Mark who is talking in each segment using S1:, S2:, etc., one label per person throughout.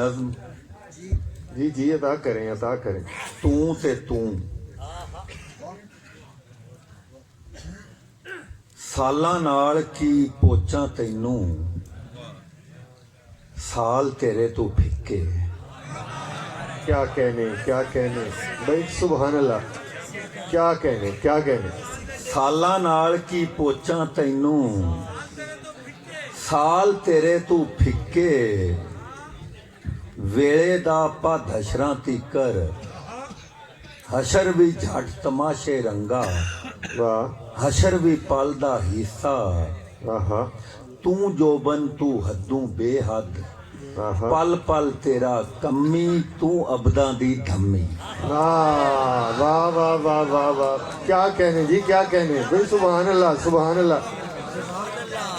S1: نظم
S2: جی جی عطا کریں عطا کریں.
S1: تو تے تو سالاں نال کی پوچاں تینوں سال تیرے تو پھکے.
S2: کیا کہنے بھائی سبحان اللہ. کیا کہنے
S1: سالاں نال کی پوچاں تینوں سال تیرے تو پھکے. ویلے دا پد حشراں تیکر حشر بھی جھٹ تماشے رنگا.
S2: واہ
S1: حشر بھی پل دا حصہ
S2: آہا
S1: تو جوبن تو حدوں بے حد.
S2: آہا
S1: پل پل تیرا کمی تو ابداں دی دھمی.
S2: واہ واہ واہ واہ واہ واہ. کیا کہنے جی کیا کہنے بھائی سبحان اللہ سبحان اللہ.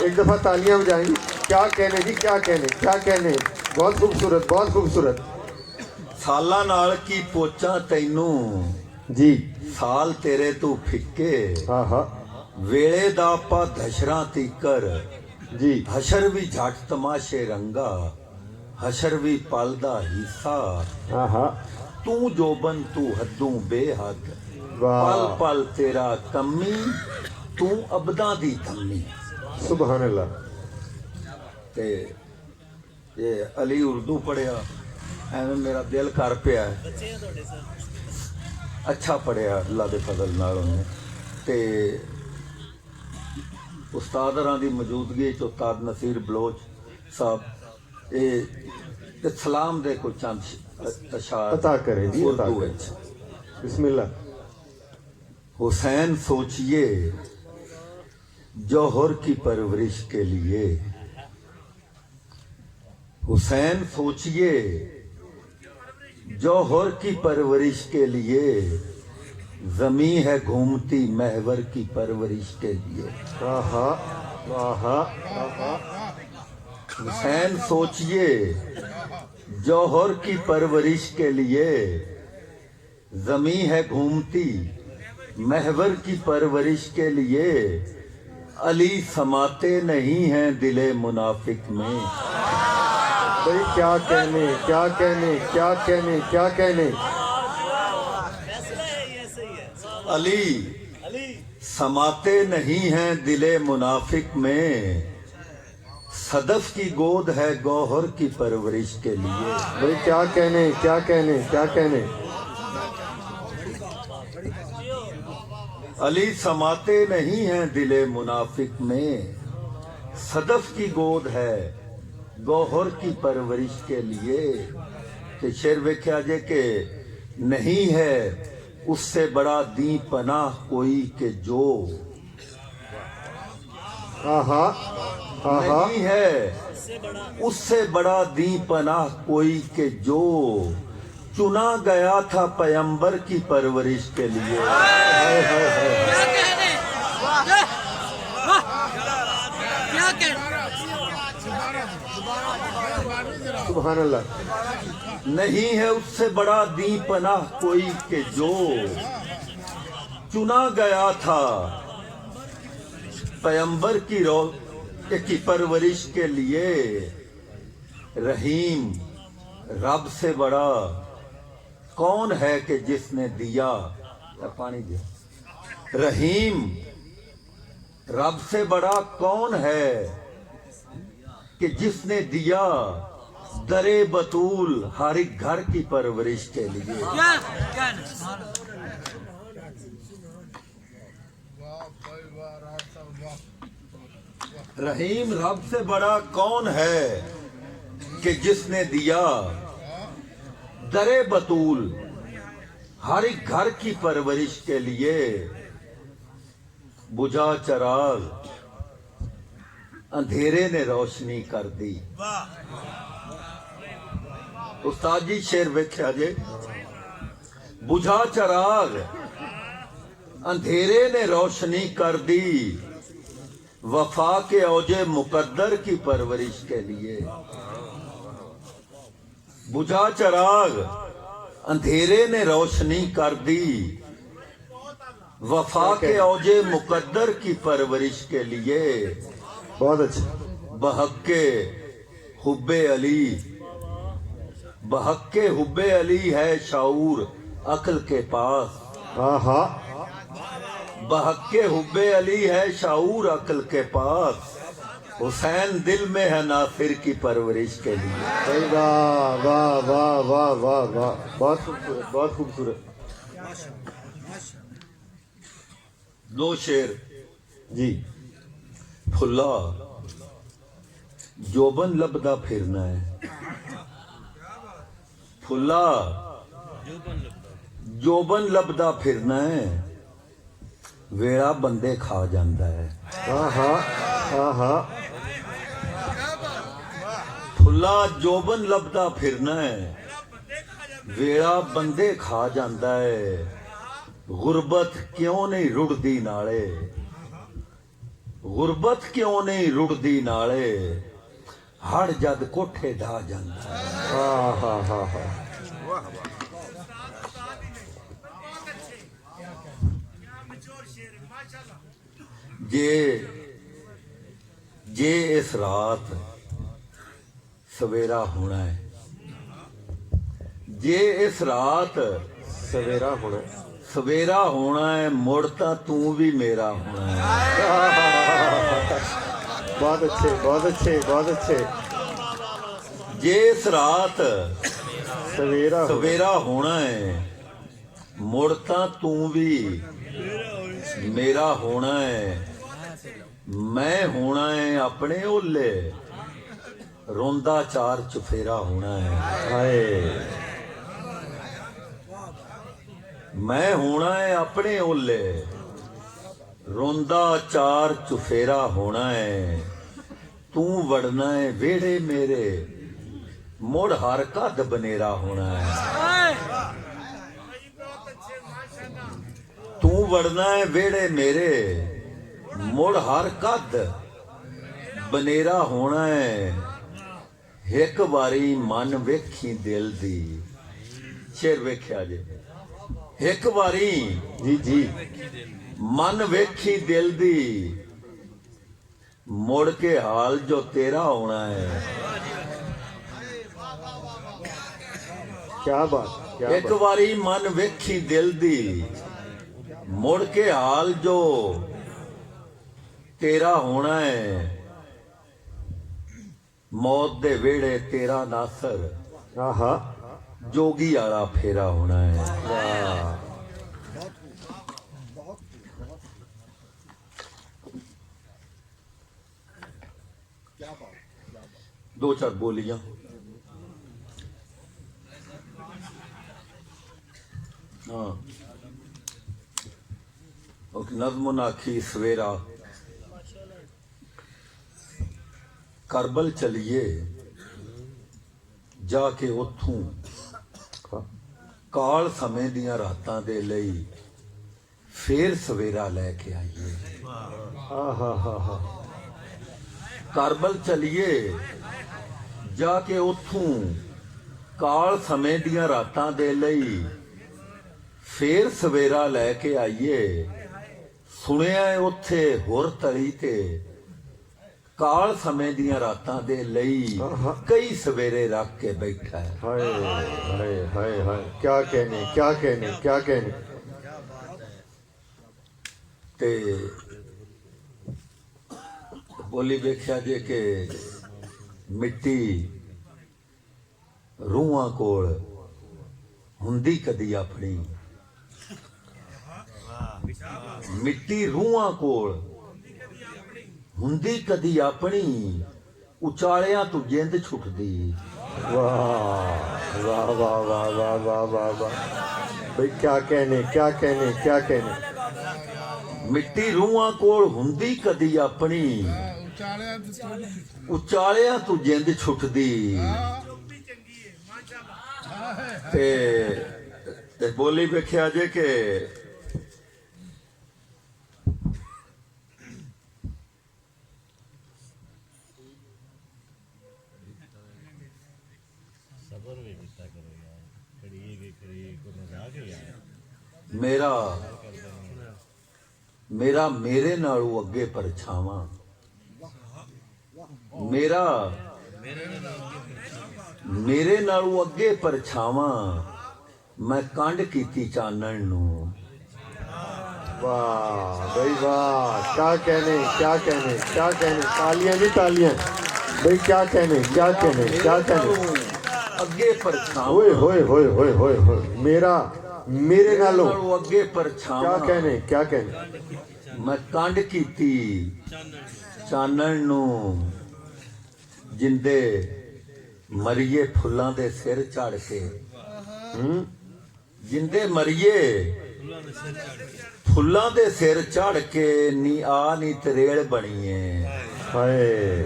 S2: ایک دفعہ تالیاں بجائیں گی. کیا کہنے جی کیا کہنے. بہت خوبصورت بہت خوبصورت.
S1: سالاں نال کی پوچاں تینوں
S2: جی
S1: سال تیرے تو پھکے.
S2: آہا
S1: ویلے دا پد حشراں تیکر
S2: جی
S1: حشر بھی جھٹ تماشے رنگا. حشر بھی پل دا حصہ
S2: آہا
S1: تو جوبن تو حدوں بے حد. پل
S2: واہ
S1: پل تیرا کمی تو ابداں دی دھمی.
S2: سبحان اللہ.
S1: تے یہ علی اردو پڑھیا ایویں میرا دل کر پیا ہے. اچھا پڑھیا اللہ دے فضل نال انہیں. تے استاد ہراں دی موجودگی چ استاد نصیر بلوچ صاحب یہ سلام دے کو چند اشعار
S2: عطا کریں جی عطا
S1: اردو
S2: کریں.
S1: وچ.
S2: بسم اللہ.
S1: حسین سوچئے جوہر کی پرورش کے لیے. حسین سوچئے جوہر کی پرورش کے لیے. زمیں ہے گھومتی محور کی پرورش کے لیے.
S2: آہا آہا آہا
S1: حسین سوچئے جوہر کی پرورش کے لیے. زمیں ہے گھومتی محور کی پرورش کے لیے. علی سماتے نہیں ہیں دل منافق میں.
S2: بھائی کیا کہنے.
S1: علی سماتے نہیں ہیں دل منافق میں. صدف کی گود ہے گوہر کی پرورش کے لیے.
S2: بھائی کیا کہنے.
S1: علی سماتے نہیں ہیں دل منافق میں. صدف کی گود ہے گوہر کی پرورش کے لیے. کہ شعر ویکھیا جے کہ نہیں ہے اس سے بڑا دیں پناہ کوئی کہ جو.
S2: آہا آہا
S1: نہیں ہے اس سے بڑا دیں پناہ کوئی کہ جو. چنا گیا تھا پیمبر کی پرورش کے لیے.
S2: ہائے ہائے ہائے. سبحان اللہ.
S1: نہیں ہے اس سے بڑا دیں پناہ کوئی کہ جو. چنا گیا تھا پیمبر کی پرورش کے لیے. رحیم رب سے بڑا کون ہے کہ جس نے دیا. پانی دیا. رحیم رب سے بڑا کون ہے کہ جس نے دیا. درے بطول ہر ایک گھر کی پرورش کے لیے. رحیم رب سے بڑا کون ہے کہ جس نے دیا. درے بطول ہر ایک گھر کی پرورش کے لیے. بجھا چراغ اندھیرے نے روشنی کر دی. استاد جی شعر ویکھیا جے. بجھا چراغ اندھیرے نے روشنی کر دی. وفا کے اوج مقدر کی پرورش کے لیے. بجھا چراغ اندھیرے نے روشنی کر دی. وفا کے اوج مقدر کی پرورش کے لیے.
S2: بہت اچھا.
S1: بحق حب علی बहक्के हुब्बे अली है शाऊर अक्ल के पास।
S2: आहा
S1: बहक्के हुब्बे अली है शाऊर अक्ल के पास। हुसैन दिल में है नासिर की परवरिश के लिए।
S2: भाई वाह वाह वाह वाह वाह वाह, बहुत खूबसूरत बहुत खूबसूरत।
S1: दो शेर
S2: जी
S1: फुल्ला जोबन लबदा फिरना है। फुल्ला जोबन लबदा फिरना है, वेड़ा बंदे खा जाता है।
S2: आहा आहा
S1: फुल्ला जोबन लबदा फिरना है, वेड़ा बंदे खा जाता है। गुरबत क्यों नहीं रुड़दी नाले, गुरबत क्यों नहीं रुड़दी नाले। हड़ जद कोठे ढा जाता है।
S2: आहा हा हा
S1: जे जे इस रात सवेरा होना है, जे इस रात
S2: सवेरा होना।
S1: सवेरा होना है, मुड़ तां तू भी मेरा होना है।
S2: बहुत अच्छे बहुत अच्छे बहुत अच्छे।
S1: जे इस रात
S2: सवेरा होना।
S1: सवेरा होना है, मुड़ तां तू भी मेरा होना है। मैं होना है अपने ओले, रोंदा चार चुफेरा होना है।
S2: हाय
S1: मैं होना है अपने ओले, रोंदा चार चुफेरा होना है। तू वड़ना है वेड़े मेरे, मुड़ हर कद बनेरा होना है। तू वड़ना है वेड़े मेरे, मुड़ हर कद बनेरा होना है। एक बारी मन वेखी दिल दी। शेर वेख्या जे। एक बारी
S2: जी जी
S1: मन वेखी दिल दी, मुड़ के हाल जो तेरा होना है।
S2: क्या बात क्या
S1: एक
S2: बात।
S1: बारी मन वेखी दिल दी, मुड़ के हाल जो तेरा होना है। मौत दे वेड़े तेरा नासर,
S2: आहा
S1: जोगी आला फेरा होना है।
S2: वाह
S1: दो चार बोलियां। हाँ नज़्म नाखी सवेरा। करबल चलिए जाके उथों, काल समय दियां रातां दे लई फेर सवेरा लैके आइए।
S2: आहा हा हा
S1: करबल चलिए जाके उथों, काल समय दियां रातां दे लई फेर सवेरा लैके आइए। सुनिया है उत्थे हुर तली ते, काल समय दियां रातां दे लई कई सवेरे रख के बैठा है।
S2: हाय हाय हाय हाय, क्या कहने क्या कहने क्या कहने।
S1: ते बोली वेख्या जे कि मिट्टी रूहां कोल हुंदी कदी अपनी। मिट्टी रूहां कोल हुंदी कदी अपनी, उचालियां तू जिंद छुटदी।
S2: वाह वाह वाह वाह वाह वाह वाह वाह। भाई क्या कहने क्या कहने क्या कहने।
S1: मिट्टी रूहां कोल हुंदी कदी अपनी, उचालियां तू जिंद छुटदी। ते बोली वेख्या जे कि मेरा मेरा मेरे नालों अगे परछावां, मेरा ਮੇਰੇ ਨਾਲੋਂ ਅੱਗੇ ਪਰਛਾਵਾਂ ਮੈਂ ਕੰਡ ਕੀਤੀ ਚਾਨਣ ਨੂੰ।
S2: वाह भाई वाह, क्या कहने क्या कहने क्या कहने, तालियां जी तालियां भाई, क्या कहने क्या कहने क्या कहने।
S1: ਅੱਗੇ ਪਰਛਾਵਾਂ
S2: ओए होए होए होए होए होए, मेरा मेरे नालों
S1: ਅੱਗੇ
S2: क्या
S1: ਪਰਛਾਵਾਂ
S2: कहने क्या कहने।
S1: ਮੈਂ ਕੰਡ ਕੀਤੀ ਚਾਨਣ ਨੂੰ। ਜਿੰਦੇ ਮਰੀਏ ਫੁੱਲਾਂ ਦੇ ਸਿਰ ਝੜ ਕੇ, ਜਿੰਦੇ ਮਰੀਏ ਫੁੱਲਾਂ ਦੇ ਸਿਰ ਝੜ ਕੇ, ਨੀ ਆ ਨੀ ਤਰੇਲ ਬਣੀਏ।
S2: हाय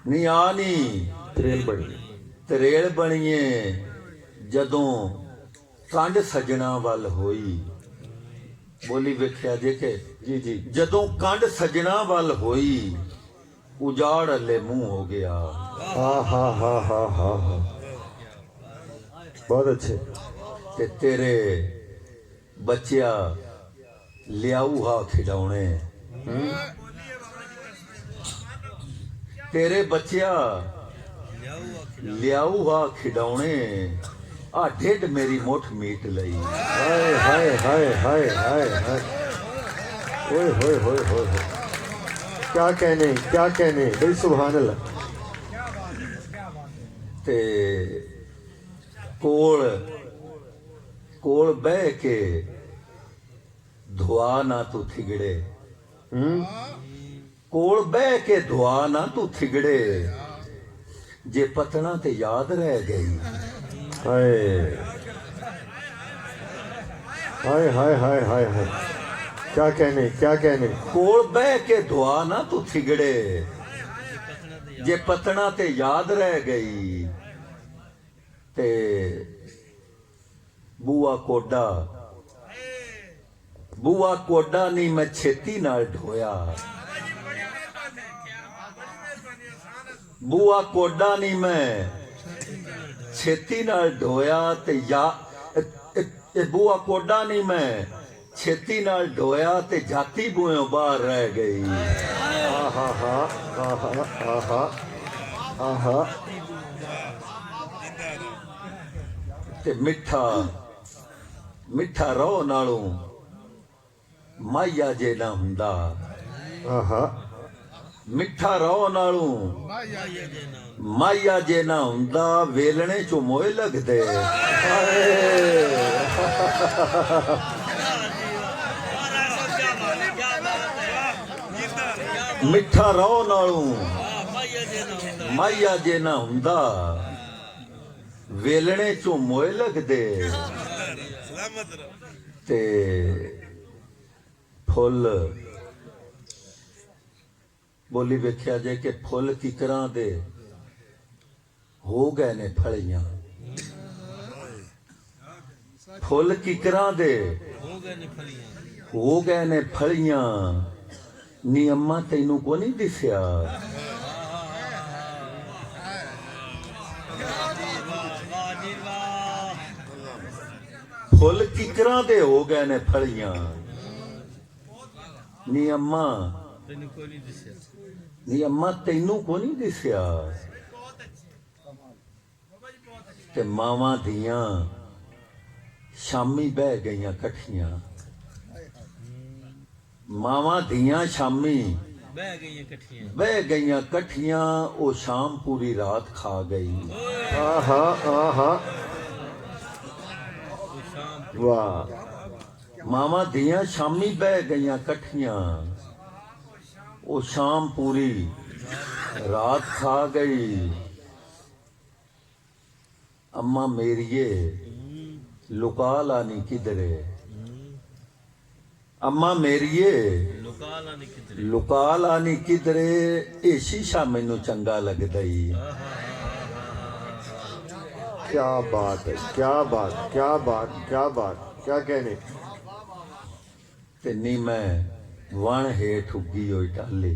S1: ਨੀ ਆ ਨੀ
S2: त्रेल बड़ी
S1: ਤਰੇਲ ਬਣੀਏ। ਜਦੋਂ ਕੰਡ ਸਜਣਾ ਵੱਲ ਹੋਈ, ਬੋਲੀ ਵੇਖਿਆ ਜੇ ਕਿ
S2: जी जी।
S1: ਜਦੋਂ ਕੰਡ ਸਜਣਾ ਵੱਲ ਹੋਈ, ਉਜਾੜ ਹਲੇ ਮੂੰਹ ਹੋ ਗਿਆ।
S2: हाँ हाँ हाँ हाँ हाँ हाँ, बहुत अच्छे।
S1: ਤੇ ਤੇਰੇ ਬੱਚਿਆ ਲਿਆਊ ਹਾ ਖਿਡੌਣੇ। ਤੇਰੇ ਬੱਚਿਆ ਲਿਆਊ ਹਾ ਖਿਡੌਣੇ, ਆ ਢਿੱਡ ਮੇਰੀ ਮੁੱਠ ਮੀਟ ਲਈ।
S2: हाय हाय हाय हाय हाय हाय, ओए होए होए होए होए, क्या कहने भाई, सुभान अल्लाह।
S1: ਤੇ ਕੋਲ ਬਹਿ ਕੇ ਧੁਆ ਨਾ ਤੂੰ ਥਿਗੜੇ। ਕੋਲ ਬਹਿ ਕੇ ਧੁਆ ਨਾ ਤੂੰ ਥਿਗੜੇ, ਜੇ ਪਤਣਾ ਤੇ ਯਾਦ ਰਹਿ ਗਈ।
S2: हाय हाय हाय हाय हाय हाय, क्या कहने।
S1: ਕੋਲ ਬਹਿ ਕੇ ਧੁਆ ਨਾ ਤੂੰ ਥਿਗੜੇ, ਜੇ ਪਤਣਾ ਤੇ ਯਾਦ ਰਹਿ ਗਈ। ਤੇ ਬੂਆ ਕੋਡਾ ਨਹੀਂ ਮੈਂ ਛੇਤੀ ਨਾਲ ਢੋਇਆ। ਬੂਆ ਕੋਡਾ ਨਹੀਂ ਮੈਂ ਛੇਤੀ ਨਾਲ ਢੋਇਆ, ਤੇ ਬੂਆ ਕੋਡਾ ਨਹੀਂ ਮੈਂ ਛੇਤੀ ਨਾਲ ਢੋਇਆ, ਤੇ ਜਾਤੀ ਬੂਹੋਂ ਬਾਹਰ ਰਹਿ ਗਈ।
S2: आहा हा आहा आहा आहा,
S1: ਤੇ ਮਿੱਠਾ ਰੋ ਨਾਲੋਂ ਮਾਇਆ ਜੇ ਨਾ ਹੁੰਦਾ।
S2: आहा
S1: ਮਿੱਠਾ ਰੋ ਨਾਲੋਂ ਮਾਇਆ ਜੇ ਨਾ ਹੁੰਦਾ, ਵੇਲਣੇ ਚੋਂ ਮੋਏ ਲੱਗਦੇ। ਮਿੱਠਾ ਰੋ ਨਾਲੋਂ ਮਾਇਆ ਜੇ ਨਾ ਹੁੰਦਾ, ਵੇਲਣੇ ਚੋਂ ਮੋਏ ਲੱਗਦੇ। ਤੇ ਫੁੱਲ ਬੋਲੀ ਵੇਖਿਆ ਜੇ ਕਿ ਫੁੱਲ ਕਿਕਰਾਂ ਦੇ ਹੋ ਗਏ ਨੇ ਫਲੀਆਂ। ਫੁੱਲ ਕਿਕਰਾਂ ਦੇ ਹੋ ਗਏ ਨੇ ਫਲੀਆਂ, ਨੀ ਅੰਮਾ ਤੈਨੂੰ ਕੋ ਨਹੀਂ ਦਿਸਿਆ। ਫੁੱਲ ਕਿਕਰਾਂ ਦੇ ਹੋ ਗਏ ਨੇ ਫਲੀਆਂ, ਨੀ ਅੰਮਾ ਤੈਨੂੰ ਕੋ ਨਹੀਂ ਦਿਸਿਆ। ਤੇ ਮਾਵਾਂ ਦੀਆਂ ਸ਼ਾਮੀ ਬਹਿ ਗਈਆਂ ਇਕੱਠੀਆਂ। ਮਾਵਾਂ ਦੀਆਂ ਸ਼ਾਮੀ ਬਹਿ ਗਈਆਂ ਇਕੱਠੀਆਂ, ਉਹ ਸ਼ਾਮ ਪੂਰੀ ਰਾਤ ਖਾ ਗਈ।
S2: आहा आहा, वाह।
S1: ਮਾਵਾਂ ਦੀਆਂ ਸ਼ਾਮੀ ਬਹਿ ਗਈਆਂ ਇਕੱਠੀਆਂ, ਉਹ ਸ਼ਾਮ ਪੂਰੀ ਰਾਤ ਖਾ ਗਈ। ਅੰਮਾ ਮੇਰੀਏ ਲੁਕਾ ਲਾਨੀ ਕਿਧਰੇ। ਅੰਮਾ ਮੇਰੀਏ ਲੁਕਾ ਲਾਨੀ ਕਿਧਰੇ, ਇਹ ਸ਼ੀਸ਼ਾ ਮੈਨੂੰ ਚੰਗਾ ਲੱਗਦਾ ਈ।
S2: क्या बात है, क्या बात, क्या बात, क्या बात, क्या कहने।
S1: ਤੇ ਨੀ ਮੈਂ ਵਣ ਹੇਠ ਉੱਗੀ ਹੋਈ ਟਾਲੀ।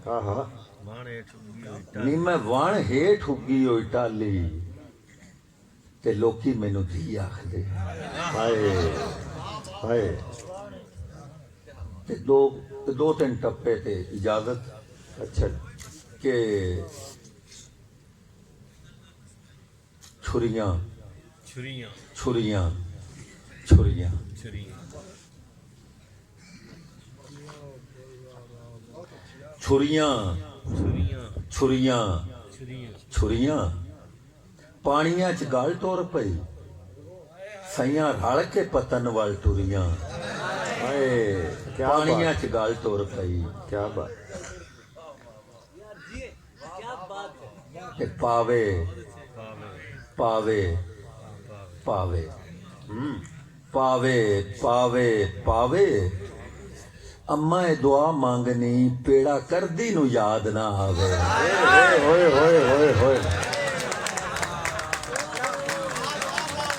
S2: आहा
S1: ਨੀ ਮੈਂ ਵਣ ਹੇਠ ਉੱਗੀ ਹੋਈ ਟਾਲੀ, ਤੇ ਲੋਕੀ ਮੈਨੂੰ ਧੀ ਆਖਦੇ।
S2: हाय हाय,
S1: ਤੇ ਦੋ ਤਿੰਨ ਟੱਪੇ ਤੇ ਇਜਾਜ਼ਤ।
S2: अच्छा
S1: کہ چھریاں
S3: چھریاں
S1: چھریاں چھریاں
S3: چھریاں
S1: چھریاں
S3: چھریاں
S1: چھریاں
S3: چھریاں
S1: ਛੁਰੀਆਂ ਪਾਣੀਆਂ ਚ ਗਲ ਟੁਰ ਪਈ ਸਈਆਂ ਰਲ ਕੇ ਪਤਨ ਵੱਲ ਟੁਰੀਆਂ
S2: ਹਾਏ ਕੀ
S1: ਪਾਣੀਆਂ
S2: ਬਾਤ
S1: ਚ ਗਲ ਟੁਰ ਪਈ
S2: ਕੀ ਬਾਤ
S1: ਤੇ ਪਾਵੇ
S3: ਪਾਵੇ
S1: ਪਾਵੇ ਪਾਵੇ ਪਾਵੇ ਪਾਵੇ ਪਾਵੇ ਅੰਮਾ ਇਹ ਦੁਆ ਮੰਗਨੀ ਪੇੜਾ ਕਰਦੀ ਨੂੰ ਯਾਦ ਨਾ ਆਵੇ
S2: ہوئے ہوئے ہوئے ہوئے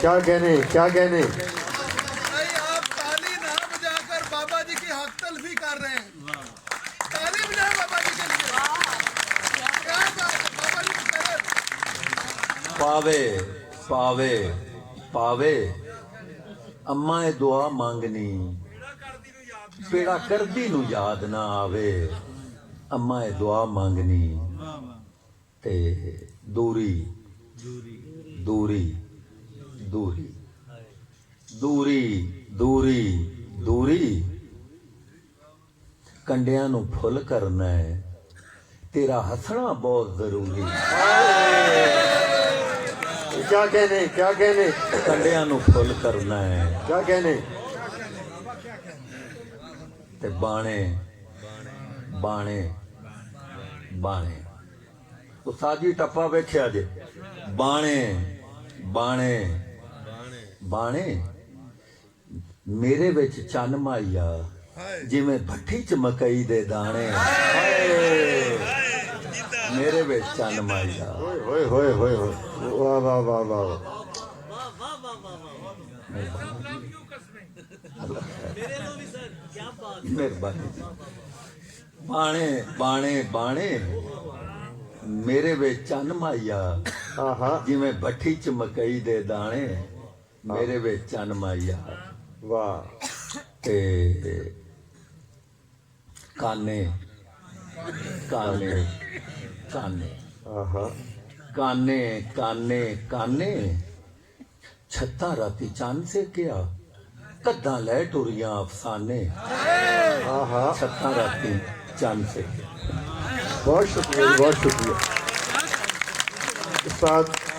S2: کیا کہنے کیا کہنے
S4: بھائی آپ تالی نہ بجا کر بابا جی کی حق تلفی کر رہے ہیں تالی بجائے بابا جی کے لیے کیا بات ہے بابا جی کی طرف
S1: ਪਾਵੇ ਪਾਵੇ ਪਾਵੇ ਅੰਮਾ ਇਹ ਦੁਆ ਮੰਗਨੀ ਪੇੜਾ ਕਰਦੀ ਨੂੰ ਯਾਦ ਨਾ ਆਵੇ ਅੰਮਾ ਇਹ ਦੁਆ ਮੰਗਨੀ ਤੇ ਦੂਰੀ ਦੂਰੀ ਦੂਰੀ ਦੂਰੀ ਦੂਰੀ ਦੂਰੀ ਕੰਡਿਆਂ ਨੂੰ ਫੁੱਲ ਕਰਨਾ ਹੈ ਤੇਰਾ ਹੱਸਣਾ ਬਹੁਤ ਜ਼ਰੂਰੀ
S2: کیا کہنے کیا کہنے
S1: ਕੰਡਿਆਂ ਨੂੰ ਫੁੱਲ ਕਰਨਾ ਹੈ
S2: کیا کہنے
S1: ਤੇ ਬਾਣੇ ਬਾਣੇ ਬਾਣੇ ਉਹ ਸਾਜੀ ਟੱਪਾ ਵੇਖਿਆ ਜੇ ਬਾਣੇ ਬਾਣੇ ਬਾਣੇ ਮੇਰੇ ਵਿੱਚ ਚੰਨ ਮਾਈਆ ਜਿਵੇਂ ਭੱਠੀ ਚ ਮਕਈ ਦੇ ਦਾਣੇ ਮੇਰੇ ਵਿੱਚ ਚੰਨ ਮਾਈਆ
S2: ہوئے ہوئے ہوئے ہوئے واہ واہ واہ واہ
S1: ਮਿਹਰਬਾਨੀ ਬਾਣੇ ਬਾਣੇ ਬਾਣੇ ਮੇਰੇ ਵਿੱਚ ਚੰਨ ਮਾਈਆ
S2: آہا
S1: ਜਿਵੇਂ ਭੱਠੀ ਚ ਮਕਈ ਦੇ ਦਾਣੇ ਮੇਰੇ ਵਿੱਚ ਚੰਨ ਮਾਈਆ
S2: واہ
S1: ਤੇ ਕਾਨੇ ਕਾਨੇ ਕਾਨੇ
S2: آہا
S1: ਕਾਨੇ ਕਾਨੇ ਕਾਨੇ ਛੱਤਾਂ ਰਾਤੀ ਚੰਨ ਸੇ ਕਿਆ ਕੱਦਾਂ ਲੈ ਟੁਰੀਆਂ ਅਫਸਾਨੇ
S2: آہا
S1: ਛੱਤਾਂ ਰਾਤੀ ਚੰਨ ਸੇ
S2: بہت شکریہ بہت شکریہ استاد